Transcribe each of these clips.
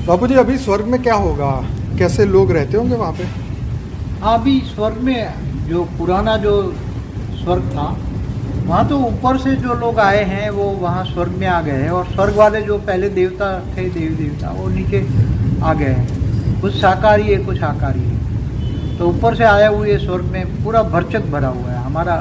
बापू जी, अभी स्वर्ग में क्या होगा? कैसे लोग रहते होंगे वहाँ पे? अभी स्वर्ग में जो पुराना जो स्वर्ग था, वहाँ तो ऊपर से जो लोग आए हैं वो वहाँ स्वर्ग में आ गए हैं, और स्वर्ग वाले जो पहले देवता थे, देवी देवता, वो नीचे आ गए हैं। कुछ शाकाहारी है, कुछ आकारी है। तो ऊपर से आया हुए स्वर्ग में पूरा भरचक भरा हुआ है। हमारा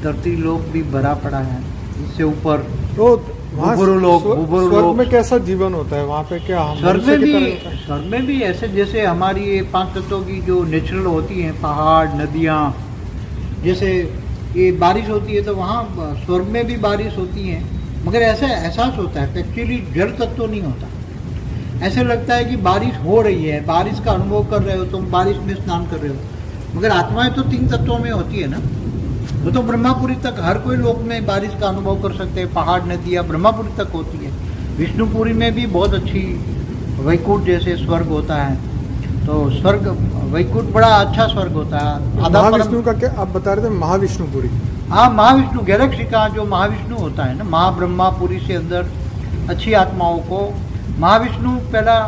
धरती लोक भी भरा पड़ा है, इससे ऊपर तो वहाँ स्वर्ग में कैसा जीवन होता है? वहाँ पे क्या स्वर्ग मनुष्य में की भी तरह होता है? स्वर्ग में भी ऐसे जैसे हमारी ये 5 तत्वों की जो नेचुरल होती हैं, पहाड़, नदियाँ, जैसे ये बारिश होती है तो वहाँ स्वर्ग में भी बारिश होती है, मगर ऐसा एहसास होता है, एक्चुअली जल तत्व नहीं होता। ऐसे लगता है कि बारिश हो रही है, बारिश का अनुभव कर रहे हो, तुम बारिश में स्नान कर रहे हो, मगर आत्माएं तो 3 तत्वों में होती है ना। वो तो ब्रह्मापुरी तक हर कोई लोक में बारिश का अनुभव कर सकते हैं। पहाड़, नदियाँ ब्रह्मापुरी तक होती है। विष्णुपुरी में भी बहुत अच्छी वैकुंठ जैसे स्वर्ग होता है। तो स्वर्ग वैकुंठ बड़ा अच्छा स्वर्ग होता है। महाविष्णु का क्या आप बता रहे थे? महाविष्णुपुरी? हाँ, महाविष्णु गैलेक्सी का जो महाविष्णु होता है ना, महाब्रह्मापुरी से अंदर अच्छी आत्माओं को महाविष्णु पहला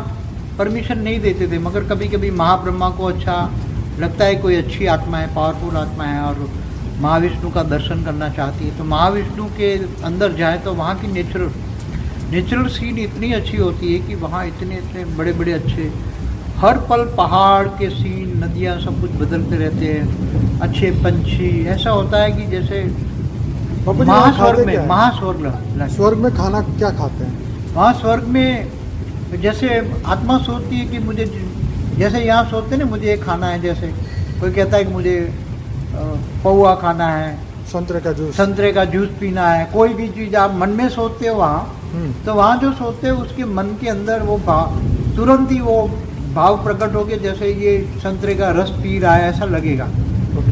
परमिशन नहीं देते थे, मगर कभी कभी महाब्रह्मा को अच्छा लगता है कोई अच्छी आत्मा है, पावरफुल आत्मा है, और महाविष्णु का दर्शन करना चाहती है, तो महाविष्णु के अंदर जाए तो वहाँ की नेचुरल सीन इतनी अच्छी होती है कि वहाँ इतने इतने बड़े बड़े अच्छे हर पल पहाड़ के सीन, नदियाँ, सब कुछ बदलते रहते हैं, अच्छे पंछी। ऐसा होता है कि जैसे महास्वर्ग स्वर्ग में खाना क्या खाते हैं? वहाँ स्वर्ग में जैसे आत्मा सोचती है कि मुझे, जैसे यहाँ सोचते हैं ना, मुझे ये खाना है, जैसे कोई कहता है कि मुझे पौआ खाना है, संतरे का जूस पीना है, कोई भी चीज़ आप मन में सोचते हो वहाँ, तो वहाँ जो सोचते हो उसके मन के अंदर वो तुरंत ही वो भाव प्रकट हो गया, जैसे ये संतरे का रस पी रहा है ऐसा लगेगा।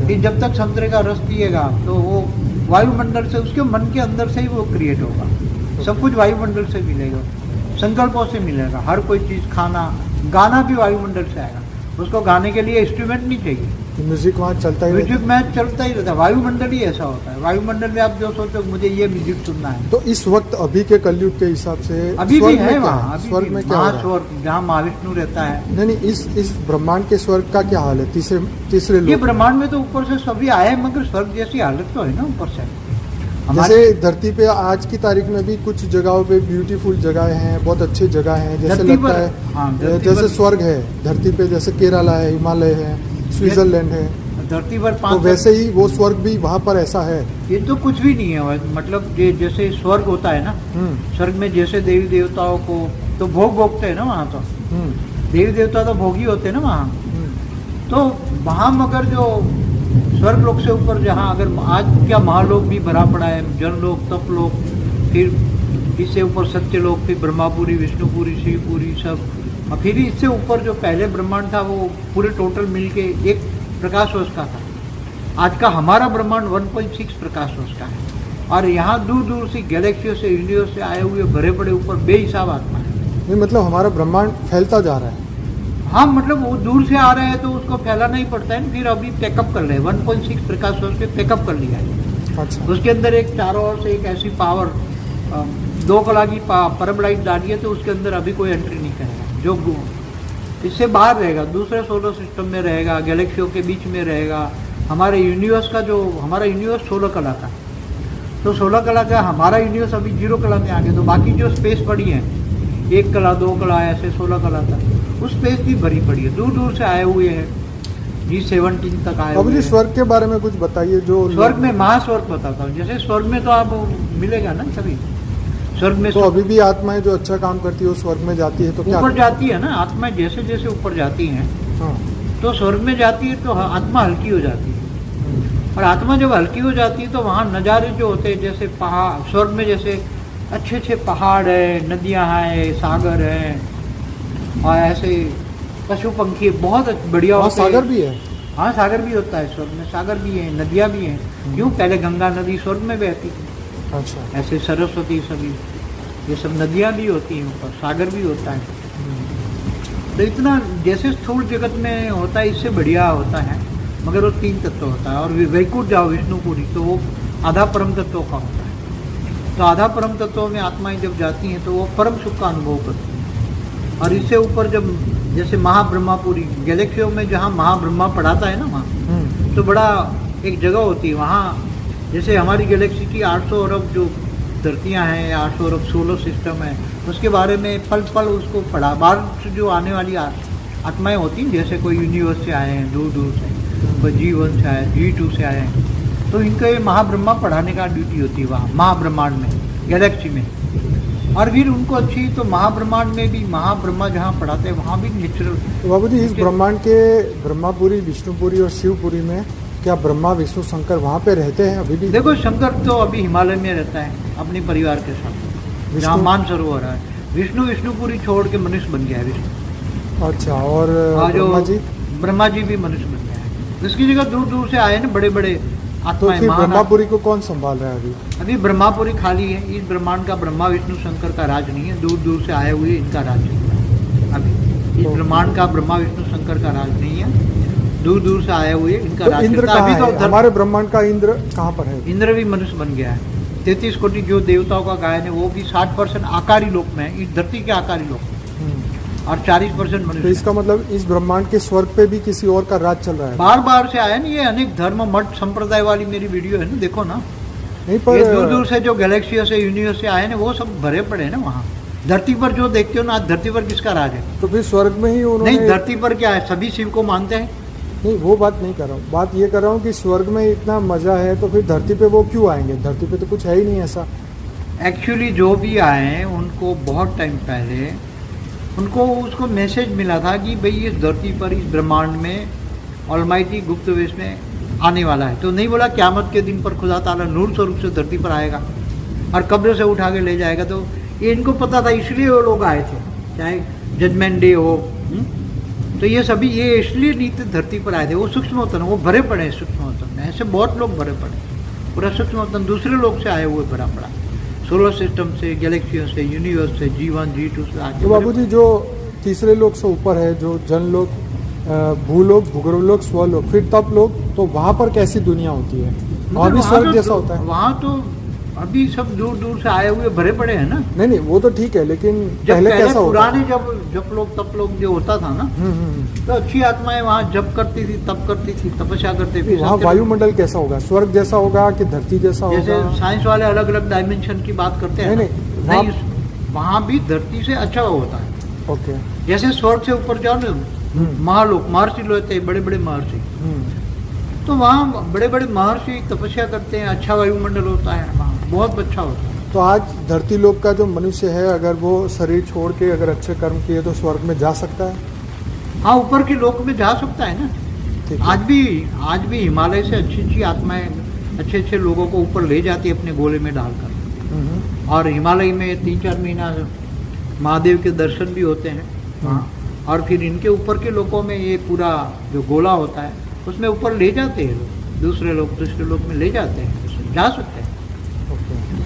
कि जब तक संतरे का रस पिएगा तो वो वायुमंडल से, उसके मन के अंदर से ही वो क्रिएट होगा। सब कुछ वायुमंडल से मिलेगा, संकल्पों से मिलेगा। हर कोई चीज़, खाना, गाना भी वायुमंडल से आएगा। उसको गाने के लिए इंस्ट्रूमेंट नहीं चाहिए, म्यूजिक वहाँ चलता ही म्यूजिक में चलता ही रहता है। वायुमंडल ही ऐसा होता है। वायुमंडल में आप जो सोचो मुझे ये म्यूजिक सुनना है, तो इस वक्त अभी के कलयुग के हिसाब से अभी भी है वहाँ, स्वर्ग में क्या स्वर्ग जहाँ महाविष्णु रहता है। नहीं, इस ब्रह्मांड के स्वर्ग का क्या हाल है? तीसरे लोग, ये ब्रह्मांड में तो ऊपर से सभी आए, मगर स्वर्ग जैसी हालत तो है ना ऊपर से। जैसे धरती पे आज की तारीख में भी कुछ जगहों पे ब्यूटीफुल जगह हैं, बहुत अच्छी जगह हैं, जैसे लगता है जैसे स्वर्ग है धरती पे, जैसे केरला है, हिमालय है, स्विट्जरलैंड है, धरती पर तो वैसे ही वो स्वर्ग भी वहाँ पर ऐसा है? ये तो कुछ भी नहीं है, मतलब जैसे स्वर्ग होता है ना, स्वर्ग में जैसे देवी देवताओं को तो भोग भोगते हैं ना वहाँ, तो देवी देवता तो भोगी होते हैं ना वहाँ। तो वहाँ मगर जो स्वर्ग लोक से ऊपर, जहाँ अगर आज क्या महालोक भी भरा पड़ा है, जल लोक, तप लोक, फिर इससे ऊपर सत्य लोक, फिर ब्रह्मापुरी, विष्णुपुरी, शिवपुरी, सब, और फिर इससे ऊपर जो पहले ब्रह्मांड था वो पूरे टोटल मिलके एक प्रकाश वर्ष का था। आज का हमारा ब्रह्मांड 1.6 प्रकाश वर्ष का है, और यहाँ दूर दूर से गैलेक्सियों से, यूनिवर्स से आए हुए भरे पड़े ऊपर बेहिसाब आत्मा है। नहीं, मतलब हमारा ब्रह्मांड फैलता जा रहा है। हाँ, मतलब वो दूर से आ रहे हैं तो उसको फैलाना ही पड़ता है। फिर अभी पैकअप कर रहे हैं, 1.6 प्रकाश वर्ष पे पैकअप कर लिया है। अच्छा। उसके अंदर एक चारों ओर से एक ऐसी पावर 2 कला की परम लाइट डाली है, तो उसके अंदर अभी कोई एंट्री नहीं करेगा। जो इससे बाहर रहेगा, दूसरे सोलर सिस्टम में रहेगा, गैलेक्सियों के बीच में रहेगा। हमारे यूनिवर्स का जो, हमारा यूनिवर्स 16 कला का, तो 16 कला का हमारा यूनिवर्स अभी 0 कला में आ गया। तो बाकी जो स्पेस पड़ी है, 1 कला, 2 कला, ऐसे 16 कला तक, उस स्पेस भी भरी पड़ी है। दूर दूर से आए हुए हैं, G17 तक आए हुए हैं। स्वर्ग के बारे में कुछ बताइए। जो स्वर्ग में महास्वर्ग बताता हूँ। जैसे स्वर्ग में तो आप मिलेगा ना सभी, स्वर्ग में तो अभी भी आत्माएं जो अच्छा काम करती है वो स्वर्ग में जाती है, तो क्या ऊपर जाती है ना आत्माएं, जैसे जैसे ऊपर जाती हैं, हाँ, तो स्वर्ग में जाती है तो आत्मा हल्की हो जाती है। और आत्मा जब हल्की हो जाती है तो वहाँ नज़ारे जो होते हैं, जैसे पहाड़, स्वर्ग में जैसे अच्छे अच्छे पहाड़ है, नदियाँ हैं, सागर है, और ऐसे पशु पंखी बहुत बढ़िया होते हैं। सागर भी है? हाँ, सागर भी होता है स्वर्ग में, सागर भी है, नदियाँ भी हैं। क्यों, पहले गंगा नदी स्वर्ग में बहती थी। अच्छा। ऐसे सरस्वती, सभी ये सब नदियाँ भी होती हैं ऊपर, सागर भी होता है। तो इतना जैसे स्थूल जगत में होता है, इससे बढ़िया होता है, मगर वो 3 तत्व होता है। और वैकुंठ जाओ, विष्णुपुरी, तो वो आधा परम तत्व का होता है। तो आधा परम तत्व में आत्माएं जब जाती हैं तो वो परम सुख का अनुभव करती हैं। और इससे ऊपर जब जैसे महाब्रह्मापुरी गैलेक्सियों में जहाँ महाब्रह्मा पढ़ाता है ना वहाँ, तो बड़ा एक जगह होती है वहाँ, जैसे हमारी गैलेक्सी की 800 अरब जो धरतियाँ हैं, 800 अरब सोलर सिस्टम है, उसके बारे में पल पल उसको पढ़ा। बाहर से जो आने वाली आत्माएं होती हैं, जैसे कोई यूनिवर्स से आए हैं दूर दूर से, कोई G1 से आए, G2 से आए हैं, तो इनको ये महाब्रह्मा पढ़ाने का ड्यूटी होती है वहाँ महाब्रह्मांड में, गैलेक्सी में। और फिर उनको अच्छी तो महाब्रह्मांड में भी महाब्रह्मा जहाँ पढ़ाते हैं वहाँ भी नेचुरल। तो बाबू जी, इस ब्रह्मांड के ब्रह्मापुरी, विष्णुपुरी और शिवपुरी में क्या ब्रह्मा विष्णु शंकर वहाँ पे रहते हैं अभी भी? देखो, शंकर तो अभी हिमालय में रहता है अपने परिवार के साथ, जहाँ मानसरोवर है। विष्णु विष्णुपुरी छोड़ के मनुष्य बन गया है विष्णु। अच्छा, और ब्रह्मा जी भी मनुष्य बन गया है। इसकी जगह दूर दूर से आए ना बड़े बड़े आत्माएं। तो ब्रह्मापुरी को कौन संभाल रहा है अभी? अभी ब्रह्मापुरी खाली है। इस ब्रह्मांड का ब्रह्मा विष्णु शंकर का राज नहीं है, दूर दूर से आए हुए इनका राज है। अभी इस ब्रह्मांड का ब्रह्मा विष्णु शंकर का राज नहीं है, दूर दूर से आए हुए इनका राज। इंद्र कहाँ है? हमारे ब्रह्मांड का इंद्र कहाँ पर है? इंद्र भी मनुष्य बन गया है। 33 कोटि जो देवताओं का गायन है वो भी 60% आकारी लोक में है, इस धरती के आकारी लोक में, और 40% मनुष्य। तो इसका मतलब इस ब्रह्मांड के स्वर्ग पे भी किसी और का राज चल रहा है? बार बार से आया ना ये अनेक धर्म मठ संप्रदाय वाली मेरी वीडियो है ना, देखो ना। नहीं, पर ये दूर दूर से जो गैलेक्सी से यूनिवर्स से आए ना वो सब भरे पड़े हैं ना वहाँ। धरती पर जो देखते हो ना, आज धरती पर किसका राज है? तो फिर स्वर्ग में ही उन्होंने? नहीं, धरती पर क्या है, सभी शिव को मानते हैं। नहीं, वो बात नहीं कर रहा हूँ, बात ये कर रहा हूँ कि स्वर्ग में इतना मजा है तो फिर धरती पे वो क्यों आएंगे? धरती पे तो कुछ है ही नहीं ऐसा। एक्चुअली जो भी आए हैं उनको बहुत टाइम पहले उनको उसको मैसेज मिला था कि भाई इस धरती पर, इस ब्रह्मांड में ऑलमाइटी गुप्त वेश में आने वाला है। तो नहीं बोला क़यामत के दिन पर खुदा ताला नूर स्वरूप से धरती पर आएगा और कब्र से उठा के ले जाएगा। तो ये इनको पता था, इसलिए वो लोग आए थे, चाहे जजमेंट डे हो। तो ये सभी ये इसलिए नहीं थे धरती पर आए थे। वो सूक्ष्म वतन, वो भरे पड़े हैं सूक्ष्म वतन में, ऐसे बहुत लोग भरे पड़े। पूरा सूक्ष्म वतन दूसरे लोग से आए हुए भरा पड़ा, सोलर सिस्टम से, गैलेक्सियों से, यूनिवर्स से, G1 G2 से आगे। तो बाबू जी, जो तीसरे लोग से ऊपर है, जो जन लोग, भूलोक, भूगोलोक, स्वलोक, फिर तप लोग, तो वहाँ पर कैसी दुनिया होती है? वहाँ भी स्वर्ग जैसा होता है? वहाँ तो अभी सब दूर दूर से आए हुए भरे पड़े हैं ना। नहीं, वो तो ठीक है, लेकिन पहले कैसा होता? पुराने जब लोग तप लोग जो होता था ना, तो अच्छी आत्माएं वहाँ जब करती थी, तप करती थी, तपस्या करते थे। वहाँ वायुमंडल कैसा होगा? स्वर्ग जैसा होगा कि धरती जैसा होगा? जैसे साइंस वाले अलग अलग डायमेंशन की बात करते हैं। नहीं, वहाँ भी धरती से अच्छा होता है। ओके, जैसे स्वर्ग से ऊपर जाओ ना, महालोक, महर्षि लोग, बड़े बड़े महर्षि, तो वहाँ बड़े बड़े महर्षि तपस्या करते हैं, अच्छा वायुमंडल होता है वहाँ, बहुत अच्छा होता है। तो आज धरती लोक का जो मनुष्य है, अगर वो शरीर छोड़ के अगर अच्छे कर्म किए तो स्वर्ग में जा सकता है? हाँ, ऊपर के लोक में जा सकता है ना। आज भी हिमालय से अच्छी अच्छी आत्माएं अच्छे अच्छे लोगों को ऊपर ले जाती है अपने गोले में डालकर। और हिमालय में 3-4 महीना महादेव के दर्शन भी होते हैं। और फिर इनके ऊपर के लोगों में ये पूरा जो गोला होता है उसमें ऊपर ले जाते हैं लोग, दूसरे लोग में ले जाते हैं, जा सकते हैं।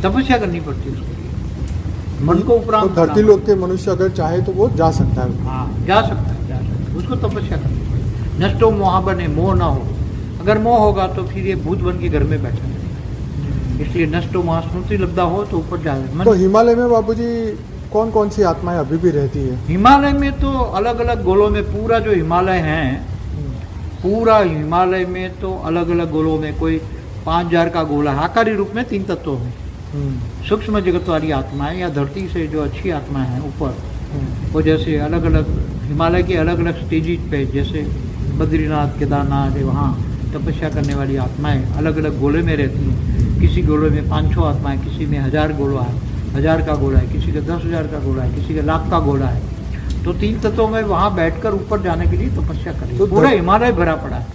तपस्या करनी पड़ती है उसके लिए, मन को उपरांत। तो धरती लोक के मनुष्य अगर चाहे तो वो जा सकता है? हाँ, जा सकता है, उसको तपस्या करनी पड़ती। नष्टो मोह बने, मोह ना हो। अगर मोह होगा तो फिर ये भूत बन के घर में बैठा रहेगा। इसलिए नष्टो मोह स्मृति लब्धा हो तो ऊपर जा। तो हिमालय में बाबूजी कौन कौन सी आत्माएं अभी भी रहती है? हिमालय में तो अलग अलग गोलों में, पूरा जो हिमालय है, पूरा हिमालय में तो अलग अलग गोलों में, कोई 5000 का गोला है आकारी रूप में 3 तत्वों में। सूक्ष्म जगत वाली आत्माएं या धरती से जो अच्छी आत्माएं हैं ऊपर, वो जैसे अलग अलग हिमालय के अलग अलग स्टेजेज पे, जैसे बद्रीनाथ, केदारनाथ, वहाँ तपस्या करने वाली आत्माएं अलग अलग गोले में रहती हैं। किसी गोले में 500 आत्माएं, किसी में 1000 गोला है, 1000 का गोला है, किसी का 10,000 का गोला है, किसी का 1,00,000 का गोला है। तो 3 तत्वों में वहाँ बैठकर ऊपर जाने के लिए तपस्या करें। तो पूरा हिमालय भरा पड़ा है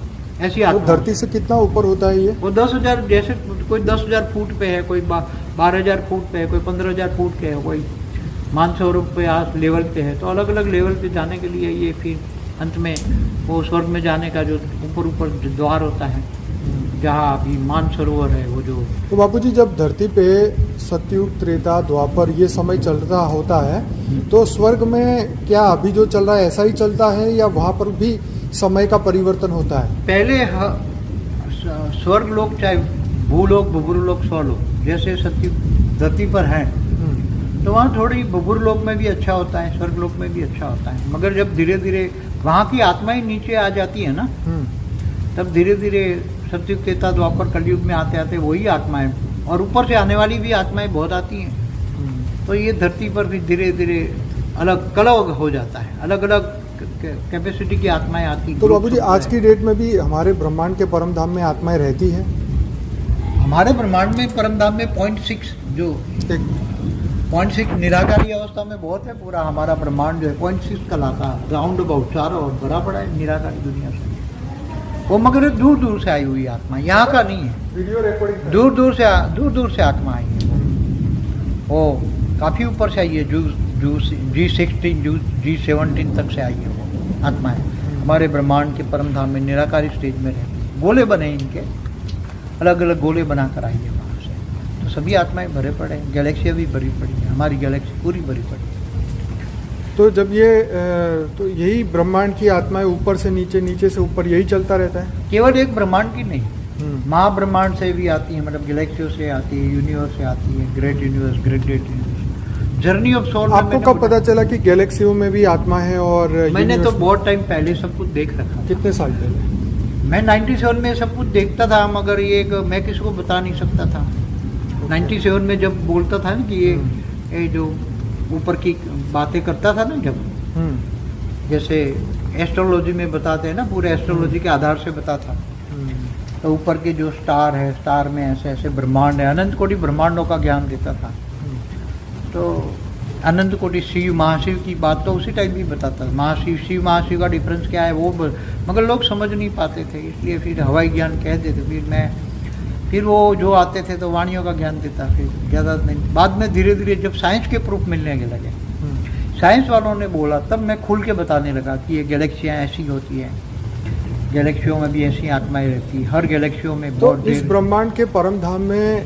ऐसी आत्मा। तो धरती से कितना ऊपर होता है ये? वो 10,000, जैसे कोई 10,000 फुट पे है, कोई 12,000 फुट पे है, कोई 15,000 फुट पे है, कोई मानसरोवर पे आज लेवल पे है। तो अलग अलग लेवल पे जाने के लिए ये फिर अंत में वो स्वर्ग में जाने का जो ऊपर द्वार होता है, जहाँ अभी मानसरोवर है वो जो। तो बापूजी, जब धरती पे सतयुग, त्रेता, द्वापर ये समय चल रहा होता है, तो स्वर्ग में क्या अभी जो चल रहा है ऐसा ही चलता है या वहाँ पर भी समय का परिवर्तन होता है? पहले स्वर्ग लोक, चाहे भूलोक, भूगुरुलोक, स्वलोक, जैसे सतयुग धरती पर है, तो वहाँ थोड़ी भूर लोक में भी अच्छा होता है, स्वर्ग लोक में भी अच्छा होता है, मगर जब धीरे धीरे वहाँ की आत्माएं नीचे आ जाती है ना, तब धीरे धीरे सतयुग त्रेता द्वापर कलयुग में आते आते वही आत्माएं और ऊपर से आने वाली भी आत्माएं बहुत आती हैं। तो ये धरती पर भी धीरे धीरे अलग अलग हो जाता है, अलग अलग कैपेसिटी की आत्माएं आती हैं। तो बाबूजी आज की डेट में भी हमारे ब्रह्मांड के परम धाम में आत्माएं रहती हैं? हमारे ब्रह्मांड में परम धाम में 0.6 जो 0.6 निराकारी अवस्था में बहुत है। पूरा हमारा ब्रह्मांड जो है 0.6 कलाका राउंड अबाउट चारों और बड़ा बड़ा है निराकारी दुनिया से। वो मगर दूर दूर से आई हुई आत्मा, यहाँ का नहीं है, वीडियो रिकॉर्डिंग दूर दूर से आत्मा आई है। वो काफ़ी ऊपर से आई है, G16 G17 तक से आई है वो आत्माएं। हमारे ब्रह्मांड के परम धाम में निराकारी स्टेज में रहती, गोले बने इनके, अलग अलग गोले बना कर आई है वहाँ से। तो सभी आत्माएं भरे पड़े हैं, गैलेक्सियाँ भी भरी पड़ी है, हमारी गैलेक्सी पूरी भरी पड़ी है। तो जब ये तो यही ब्रह्मांड की आत्माएं ऊपर से नीचे, नीचे से ऊपर, यही चलता रहता है? केवल एक ब्रह्मांड की नहीं, महाब्रह्मांड से भी आती है, मतलब गैलेक्सियों से आती है, यूनिवर्स से आती है, great universe, great universe, journey of soul. आपको कब पता चला कि गैलेक्सियों में भी आत्मा है? और मैंने तो बहुत टाइम पहले सब कुछ देख रखा। कितने साल पहले? मैं 97 में सब कुछ देखता था, मगर ये मैं किसी को बता नहीं सकता था। 97 में जब बोलता था ना कि ये जो ऊपर की बातें करता था ना, जब जैसे एस्ट्रोलॉजी में बताते हैं ना, पूरे एस्ट्रोलॉजी के आधार से बताता, तो ऊपर के जो स्टार है, स्टार में ऐसे ऐसे ब्रह्मांड है, अनंत कोटि ब्रह्मांडों का ज्ञान देता था। तो अनंत कोटि शिव महाशिव की बात तो उसी टाइम भी बताता था। महाशिव शिव महाशिव का डिफरेंस क्या है वो मगर लोग समझ नहीं पाते थे, इसलिए फिर हवाई ज्ञान कह देते। फिर वो जो आते थे तो वाणियों का ज्ञान देता, फिर ज़्यादा नहीं। बाद में धीरे धीरे जब साइंस के प्रूफ मिलने लगे, साइंस वालों ने बोला, तब मैं खुल के बताने लगा कि ये गैलेक्सियाँ ऐसी होती हैं, गैलेक्सियों में भी ऐसी आत्माएं रहती, हर गैलेक्सियों में। तो इस ब्रह्मांड के परम धाम में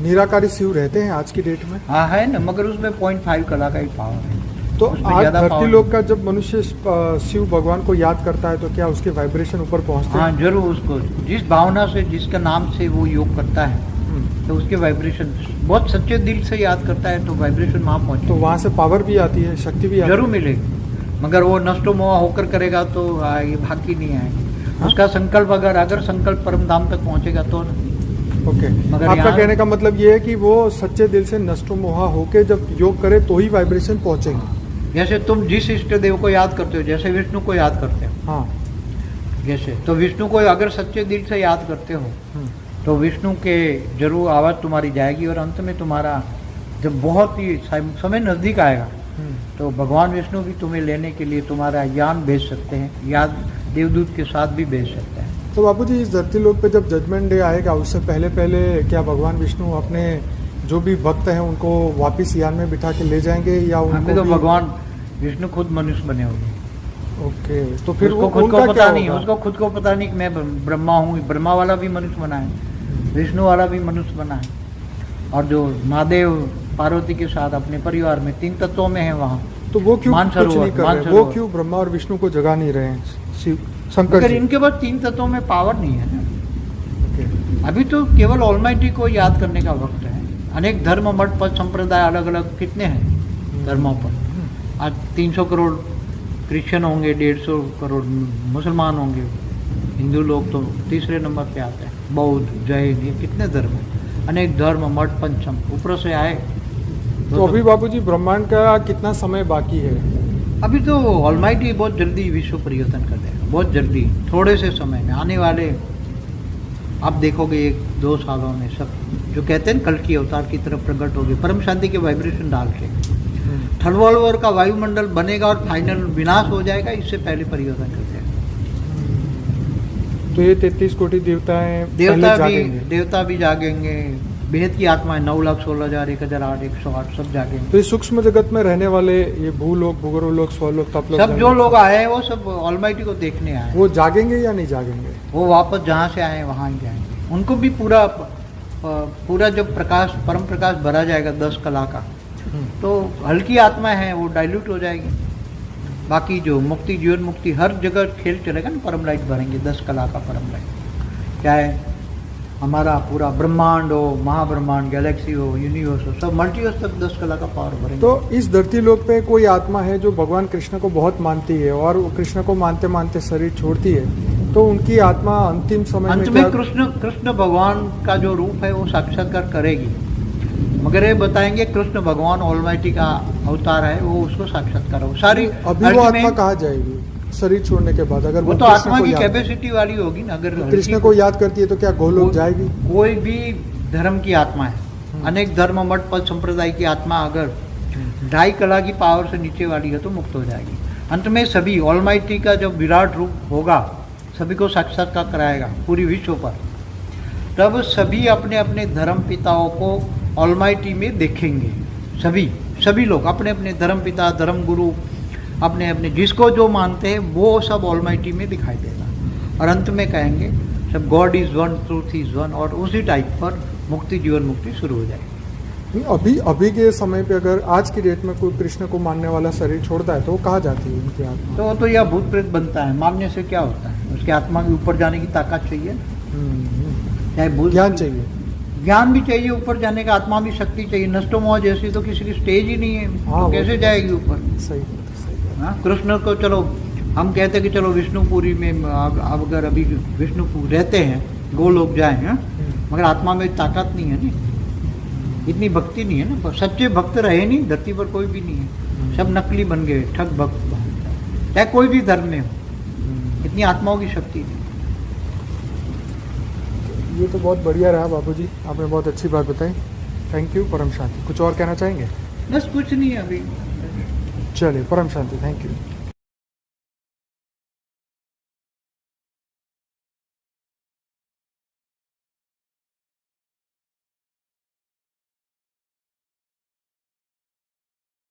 निराकारी शिव रहते हैं आज की डेट में? हाँ है ना, मगर उसमें 0.5 कला का ही पावर है। तो आज धरती लोक का जब मनुष्य शिव भगवान को याद करता है तो क्या उसके वाइब्रेशन ऊपर पहुंचते हैं? हाँ जरूर, उसको जिस भावना से, जिसका नाम से वो योग करता है, तो उसके वाइब्रेशन बहुत सच्चे दिल से याद करता है तो वाइब्रेशन वहाँ पहुँचे। तो वहाँ से पावर भी आती है, शक्ति भी जरूर मिलेगी, मगर वो नष्टो मोह होकर करेगा तो ये भाग की नहीं आएगी। हाँ? उसका संकल्प अगर संकल्प परम धाम तक पहुँचेगा तो। ओके, आपका कहने का मतलब ये है कि वो सच्चे दिल से नष्टो मोह होकर जब योग करे तो ही वाइब्रेशन पहुँचेंगे। जैसे तुम जिस इष्ट देव को याद करते हो, जैसे विष्णु को याद करते हो, हाँ, जैसे तो विष्णु को अगर सच्चे दिल से याद करते हो तो विष्णु के जरूर आवाज़ तुम्हारी जाएगी, और अंत में तुम्हारा जब बहुत ही समय नज़दीक आएगा तो भगवान विष्णु भी तुम्हें लेने के लिए तुम्हारा यान भेज सकते हैं, याद देवदूत के साथ भी भेज सकते हैं। तो बापूजी, इस धरती लोक पे जब जजमेंट डे आएगा उससे पहले क्या भगवान विष्णु अपने जो भी भक्त हैं उनको वापस यान में बिठा के ले जाएंगे, या उनको तो भगवान विष्णु खुद मनुष्य बने होंगे? ओके, तो फिर उसको खुद को पता नहीं, उसको खुद को पता नहीं कि मैं ब्रह्मा हूँ। ब्रह्मा वाला भी मनुष्य बना है, विष्णु वाला भी मनुष्य बना है, और जो महादेव पार्वती के साथ अपने परिवार में 3 तत्वों में है वहाँ, तो वो क्यों कुछ नहीं कर रहे? वो क्यों ब्रह्मा और विष्णु को जगा नहीं रहे हैं? शिव शंकर जी, इनके पास 3 तत्वों में पावर नहीं है ना। अभी तो केवल ऑलमाइटी को याद करने का वक्त है। अनेक धर्म मठ पद संप्रदाय अलग अलग कितने हैं धर्मों पर। आज 300 करोड़ क्रिश्चियन होंगे, 150 करोड़ मुसलमान होंगे, हिंदू लोग तो तीसरे नंबर पे आते हैं, बौद्ध, जैन, ये कितने धर्म हैं, अनेक धर्म मठ पंचम ऊपर से आए। तो अभी बाबूजी ब्रह्मांड का कितना समय बाकी है? अभी तो ऑलमाइटी बहुत जल्दी विश्व परिवर्तन कर देगा, बहुत जल्दी, थोड़े से समय में आने वाले आप देखोगे 1-2 सालों में सब जो कहते हैं कल की अवतार की तरफ प्रकट होगी, परम शांति के वाइब्रेशन डाल के थर्ड वर्ल्ड वॉर का वायुमंडल बनेगा और फाइनल विनाश हो जाएगा, इससे पहले परिवर्तन कर देगा। तो ये 33 कोटि देवता भी जागेंगे, बेहद की आत्माएं 9 लाख 16 हजार 1 हजार 8 108 सब जागेंगे। तो इस सूक्ष्म जगत में रहने वाले ये भूलोक, भूगोलोक, स्वलोक, तपलोक, सब जो लोग आए हैं वो सब ऑलमाइटी को देखने आए। वो जागेंगे या नहीं जागेंगे? वो वापस जहाँ से आए वहाँ ही जाएंगे। उनको भी पूरा जब प्रकाश, परम प्रकाश भरा जाएगा 10 कला का, तो हल्की आत्मा है वो डाइल्यूट हो जाएगी। बाकी जो मुक्ति, जीवन मुक्ति, हर जगह खेल चलेगा ना, परम लाइट भरेंगे 10 कला का परम लाइट। चाहे हमारा पूरा ब्रह्मांड हो, महाब्रह्मांड, गैलेक्सी हो, यूनिवर्स हो, सब मल्टीवर्स तक 10 कला का पावर भरेंगे। तो इस धरती लोक पे कोई आत्मा है जो भगवान कृष्ण को बहुत मानती है और वो कृष्ण को मानते मानते शरीर छोड़ती है, तो उनकी आत्मा अंतिम समय अंत में कृष्ण भगवान का जो रूप है वो साक्षात्कार करेगी, मगर ये बताएंगे कृष्ण भगवान ऑलमाइटी का अवतार है, वो उसको साक्षात्कार हो सारी। अभी वो आत्मा कहाँ जाएगी शरीर छोड़ने के बाद? अगर वो तो आत्मा की कैपेसिटी वाली होगी ना। अगर कृष्ण को याद करती है तो क्या गोलोक जाएगी? कोई भी धर्म की आत्मा है, अनेक धर्म मठ पद संप्रदाय की आत्मा अगर 2.5 कला की पावर से नीचे वाली है तो मुक्त हो जाएगी। अंत में सभी ऑलमाइटी का जब विराट रूप होगा, सभी को साक्षात्कार कराएगा पूरी विश्व पर, तब सभी अपने अपने धर्म पिताओं को ऑलमाइटी में देखेंगे। सभी लोग अपने अपने धर्म पिता, धर्म गुरु, अपने अपने जिसको जो मानते हैं वो सब ऑलमाइटी में दिखाई देगा, और अंत में कहेंगे सब God is one, truth is one, और उसी टाइप पर मुक्ति, जीवन मुक्ति शुरू हो जाएगी। अभी के समय पे अगर आज की डेट में कोई कृष्ण को मानने वाला शरीर छोड़ता है तो वो कहाँ जाती है उनकी आत्मा? तो यह भूत प्रेत बनता है। मानने से क्या होता है? उसकी आत्मा के ऊपर जाने की ताकत चाहिए, चाहे भूत, ज्ञान चाहिए, ज्ञान भी चाहिए, ऊपर जाने का आत्मा भी शक्ति चाहिए। नष्टोमोह जैसी तो किसी की स्टेज ही नहीं है, तो कैसे जाएगी ऊपर? सही। हाँ, कृष्ण को चलो हम कहते कि चलो विष्णुपुरी में अब अगर अभी विष्णुपुर रहते हैं, गोलोक जाए, हाँ, मगर आत्मा में ताकत नहीं है ना, इतनी भक्ति नहीं है ना। सच्चे भक्त रहे नहीं, धरती पर कोई भी नहीं है, सब नकली बन गए, ठग भक्त, चाहे कोई भी धर्म में हो, इतनी आत्माओं की शक्ति नहीं। ये तो बहुत बढ़िया रहा बापूजी, आपने बहुत अच्छी बात बताई। Thank you. परम शांति। कुछ और कहना चाहेंगे? बस कुछ नहीं है अभी। चलिए, परम शांति। Thank you.